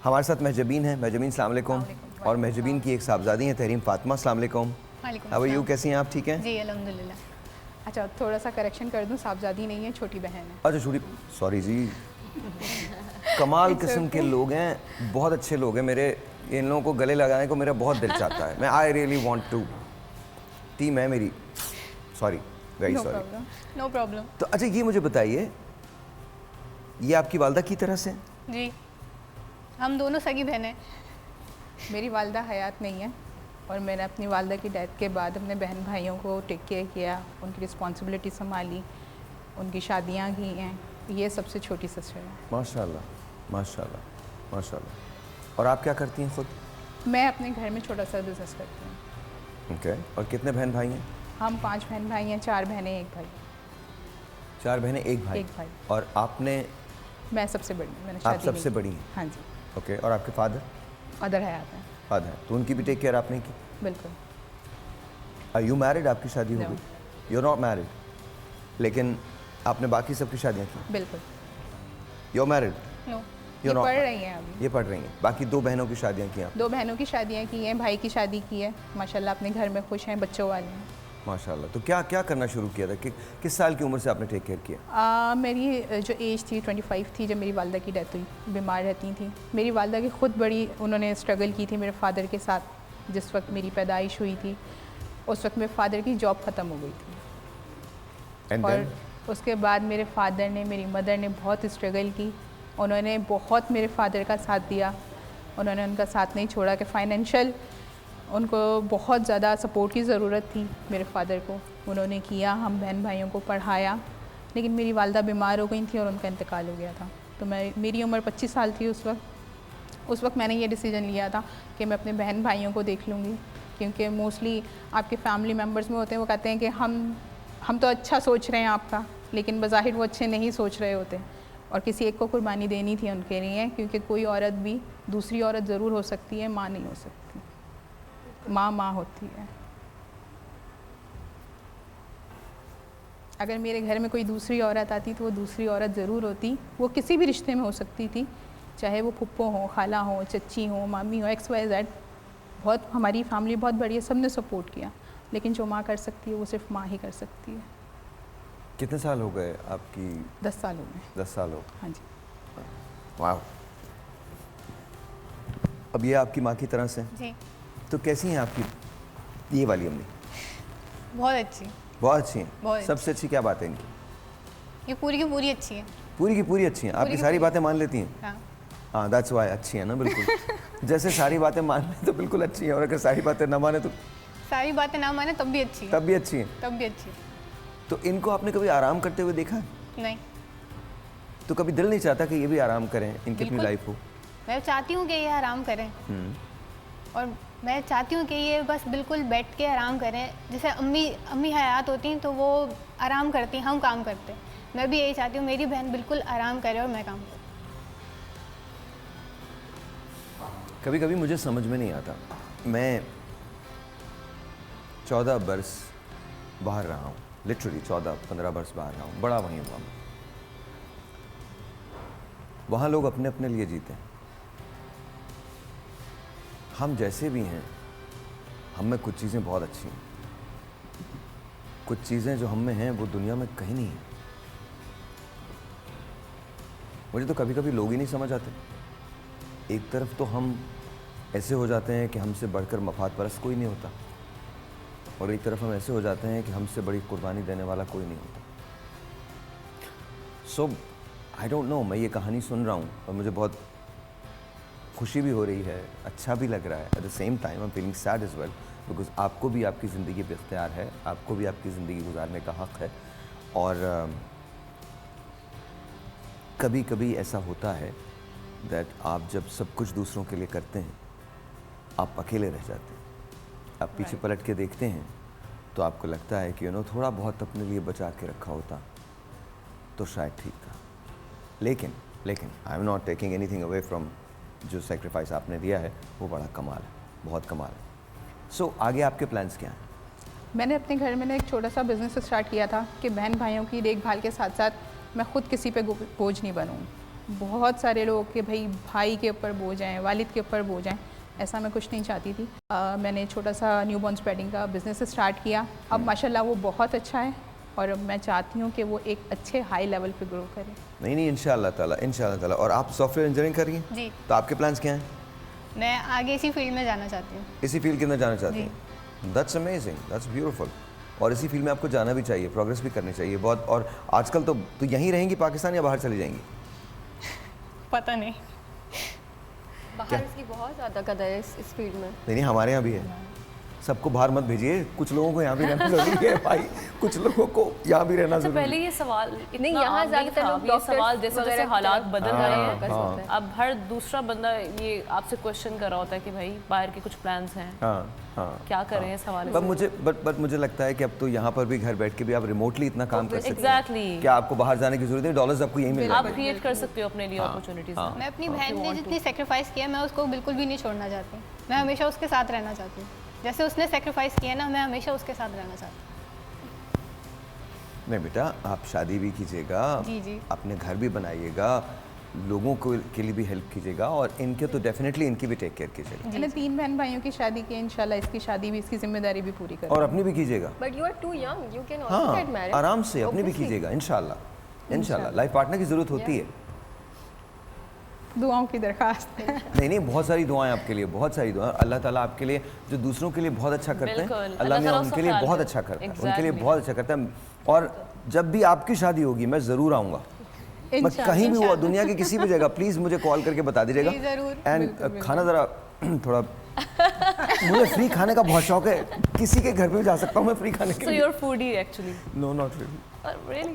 हमारे साथ महजबीन है। महजबीन अस्सलाम वालेकुम। और महजबीन की एक साहबजादी हैं तहरीम फातिमा। अस्सलाम वालेकुम। हाउ आर यू, कैसी हैं आप? ठीक हैं जी अल्हम्दुलिल्लाह। अच्छा, थोड़ा सा करेक्शन कर दूं, साहबजादी नहीं है, छोटी बहन है। अच्छा छोटी, सॉरी जी। कमाल It's किस्म के okay. लोग हैं, बहुत अच्छे लोग हैं। मेरे इन लोगों को गले लगाने को मेरा बहुत दिल चाहता है। मैं I really want to, team है मेरी। Sorry, very no sorry. Problem, no problem. तो अच्छा ये मुझे बताइए, ये आपकी वालदा की तरह से? जी, हम दोनों सगी बहन हैं। मेरी वालदा हयात नहीं है और मैंने अपनी वालदा की डेथ के बाद अपने बहन भाइयों को टेक केयर किया, उनकी रिस्पॉन्सिबिलिटी संभाली, उनकी शादियां की हैं। ये सबसे छोटी सिस्टर है। माशाल्लाह, माशाल्लाह, माशाल्लाह। और आप क्या करती हैं खुद? मैं अपने घर में छोटा सा बिजनेस करती हूँ। ओके। और कितने बहन भाई हैं? हम 5 बहन भाई हैं, 4 बहनें 1 भाई। 4 बहनें 1 भाई। 1 भाई। और आपने? मैं सबसे बड़ी हूँ, मैंने आप शादी सबसे नहीं बड़ी की। हैं? हाँ जी। ओके। और आपके फादर? अदर हयात है। फादर, तो उनकी भी टेक केयर आपने की? बिल्कुल। Are you married? आपकी शादी हो No. गई? यू आर नॉट मैरिड, लेकिन आपने बाकी सबकी शादियाँ की? बिल्कुल। You are married? नो, ये पढ़ रही हैं अभी। ये पढ़ रही हैं। बाकी 2 बहनों की शादियाँ की आप? 2 बहनों की शादियाँ की हैं, भाई की शादी की है। माशाल्लाह अपने घर में खुश हैं, बच्चों वाले हैं। माशाल्लाह। तो क्या क्या करना शुरू किया था कि किस साल की उम्र से आपने टेक केयर किया? मेरी जो एज थी 25 थी जब मेरी वालदा की डेथ हुई। बीमार रहती थी मेरी वालदा की, खुद बड़ी उन्होंने स्ट्रगल की थी मेरे फादर के साथ। जिस वक्त मेरी पैदाइश हुई थी उस वक्त मेरे फादर की जॉब ख़त्म हो गई थी। एंड और देन? उसके बाद मेरे फादर ने, मेरी मदर ने बहुत स्ट्रगल की। उन्होंने बहुत मेरे फादर का साथ दिया, उन्होंने उनका साथ नहीं छोड़ा कि फ़ाइनेंशियल उनको बहुत ज़्यादा सपोर्ट की ज़रूरत थी मेरे फादर को। उन्होंने किया, हम बहन भाइयों को पढ़ाया। लेकिन मेरी वालदा बीमार हो गई थी और उनका इंतकाल हो गया था। तो मेरी उम्र 25 साल थी उस वक्त मैंने ये डिसीजन लिया था कि मैं अपने बहन भाइयों को देख लूँगी। क्योंकि मोस्टली आपके फैमिली मेम्बर्स में होते हैं, वो कहते हैं कि हम तो अच्छा सोच रहे हैं आपका, लेकिन बज़ाहिर वो अच्छे नहीं सोच रहे होते। और किसी एक को कुर्बानी देनी थी उनके लिए, क्योंकि कोई औरत भी दूसरी औरत ज़रूर हो सकती है, माँ नहीं हो सकती। माँ होती है। अगर मेरे घर में कोई दूसरी औरत आती तो वो दूसरी औरत ज़रूर होती। वो किसी भी रिश्ते में हो सकती थी, चाहे वो फुप्पो हो, खाला हो, चच्ची हो, मामी हो, XYZ। बहुत हमारी फैमिली बहुत बड़ी है, सब ने सपोर्ट किया। लेकिन जो माँ कर सकती है वो सिर्फ माँ ही कर सकती है। कितने साल हो गए आपकी? 10 साल हो गए। 10 साल हो। हाँ जी। वाह। अब ये आपकी माँ की तरह से? जी, तो कैसी हैं आपकी ये वाली अम्मी? बहुत अच्छी। बहुत अच्छी हैं। बहुत अच्छी। सबसे अच्छी क्या बात है इनकी? ये पूरी की पूरी अच्छी है। पूरी की पूरी अच्छी हैं। आपकी की सारी पूरी। बातें मान लेती हैं? हाँ, हाँ, दैट्स वाई अच्छी है ना, बिल्कुल। जैसे सारी बातें मान लें तो बिल्कुल अच्छी है, और अगर सारी बातें ना माने तो सारी बातें ना माने तब भी अच्छी है। तब भी अच्छी हैं। तब भी अच्छी है। तो इनको आपने कभी आराम करते हुए देखा है? नहीं, तो कभी दिल नहीं चाहता कि ये भी आराम करें, इनकी अपनी बिल्कुल। लाइफ हो? मैं चाहती हूँ कि ये आराम करें, और मैं चाहती हूँ कि ये बस बिल्कुल बैठ के आराम करें। जैसे अम्मी हयात होती हैं तो वो आराम करती हैं, हम काम करते हैं। मैं भी यही चाहती हूँ मेरी बहन बिल्कुल आराम करे और मैं काम करूँ। कभी कभी मुझे समझ में नहीं आता। मैं 14 बरस बाहर रहा हूँ, लिटरली 14-15 बरस बाहर रहा हूँ, बड़ा वहीं हुआ मैं। वहाँ लोग अपने अपने लिए जीते हैं। हम जैसे भी हैं, हम में कुछ चीज़ें बहुत अच्छी हैं, कुछ चीज़ें जो हम में हैं वो दुनिया में कहीं नहीं है। मुझे तो कभी कभी लोग ही नहीं समझ आते। एक तरफ तो हम ऐसे हो जाते हैं कि हमसे बढ़कर मफाद परस्त कोई नहीं होता, और एक तरफ हम ऐसे हो जाते हैं कि हमसे बड़ी कुर्बानी देने वाला कोई नहीं होता। सो आई डोंट नो, मैं ये कहानी सुन रहा हूँ और मुझे बहुत खुशी भी हो रही है, अच्छा भी लग रहा है। At the same time I am feeling sad as well, because आपको भी आपकी ज़िंदगी पे इख्तियार है, आपको भी आपकी ज़िंदगी गुजारने का हक़ है। और कभी कभी ऐसा होता है दैट आप जब सब कुछ दूसरों के लिए करते हैं, आप अकेले रह जाते हैं। आप पीछे पलट के देखते हैं तो आपको लगता है कि थोड़ा बहुत अपने लिए बचा के रखा होता तो शायद ठीक था। लेकिन I am not taking anything away from जो सेक्रीफाइस आपने दिया है, वो बड़ा कमाल है, बहुत कमाल है। सो आगे आपके प्लान्स क्या हैं? मैंने अपने घर में एक छोटा सा बिज़नेस स्टार्ट किया था कि बहन भाइयों की देखभाल के साथ साथ मैं खुद किसी पे बोझ नहीं बनूँ। बहुत सारे लोग कि भाई के ऊपर बोझ आए, वालिद के ऊपर बोझ आए, ऐसा मैं कुछ नहीं चाहती थी। मैंने छोटा सा न्यूबॉर्न स्प्रेडिंग का बिज़नेस स्टार्ट किया। अब माशाल्लाह वो बहुत अच्छा है और अब मैं चाहती हूँ कि वो एक अच्छे हाई लेवल पे ग्रो करे। नहीं इंशाल्लाह ताला। और आप सॉफ्टवेयर इंजीनियरिंग कर रही हैं? जी। तो आपके प्लान्स क्या हैं? मैं आगे इसी फील्ड में जाना चाहती हूँ। इसी फील्ड के अंदर जाना चाहती हैं? That's amazing, that's beautiful. और इसी फील्ड में आपको जाना भी चाहिए, प्रोग्रेस भी करनी चाहिए बहुत। और आजकल तो यहीं रहेंगी पाकिस्तान या बाहर चली जाएंगी? पता नहीं। बाहर इसकी बहुत ज़्यादा कदर है इस फील्ड में। नहीं सबको यहाँ भी है। सबको बाहर मत भेजिए, कुछ लोगों को यहाँ भी रहना जरूरी है भाई, कुछ लोगों को यहाँ भी रहना अच्छा, जरूरी पहले है। ये सवाल नहीं, इतना यहाँ आम ज़्यादातर था। लोग ये डॉक्टर्स सवाल जैसे जैसे वगैरह हालात की बदल तरफ रहे फोकस हैं, होता है। अब हर दूसरा बंदा ये आपसे क्वेश्चन कर रहा होता है कि भाई बाहर के कुछ प्लान्स हैं, क्या करें इस हवाले से। बट मुझे लगता है कि अब तो यहाँ पर भी घर बैठ के भी आप रिमोटली इतना काम कर सकते हैं। एग्जैक्टली, क्या आपको बाहर जाने की जरूरत है? डॉलर्स आपको यहीं मिल आप जाएंगे। क्रिएट कर सकते हो अपने लिए अपॉर्चुनिटीज। मैं अपनी बहन ने जितनी सेक्रीफाइस किया मैं उसको बिल्कुल भी नहीं छोड़ना चाहती। मैं हमेशा उसके साथ रहना चाहती हूँ। जैसे उसने सेक्रीफाइस किया ना, मैं हमेशा उसके साथ रहना चाहती हूँ। नहीं बेटा, आप शादी भी कीजिएगा, जी। अपने घर भी बनाइएगा, लोगों को के लिए भी हेल्प कीजिएगा और इनके तो डेफिनेटली इनकी भी टेक केयर कीजिएगा। मैंने 3 बहन भाइयों की शादी की, इंशाल्लाह इसकी शादी भी, इसकी जिम्मेदारी भी पूरी करूँ। और अपनी भी कीजिएगा। But you are too young, you can also get married. आराम से अपनी भी कीजिएगा इंशाल्लाह। लाइफ पार्टनर की जरूरत होती है। दुआओं की दरखास्त है। नहीं बहुत सारी दुआएं आपके लिए, बहुत सारी दुआएं। अल्लाह ताला आपके लिए जो दूसरों के लिए बहुत अच्छा करते हैं, बिल्कुल, अल्लाह अल्लाह उनके लिए ताला बहुत उसका अच्छा करता है, ख्याल उनके लिए रखे। बहुत अच्छा करता है। और जब भी आपकी शादी होगी मैं ज़रूर आऊँगा। मैं कहीं भी हुआ दुनिया की किसी भी जगह, प्लीज़ मुझे कॉल करके बता दीजिएगा। जी, ज़रूर। एंड खाना ज़रा थोड़ा मुझे फ्री खाने का बहुत शौक है, किसी के घर पे भी जा सकता हूँ मैं फ्री खाने के सो लिए। Your foodie actually. No not really. Really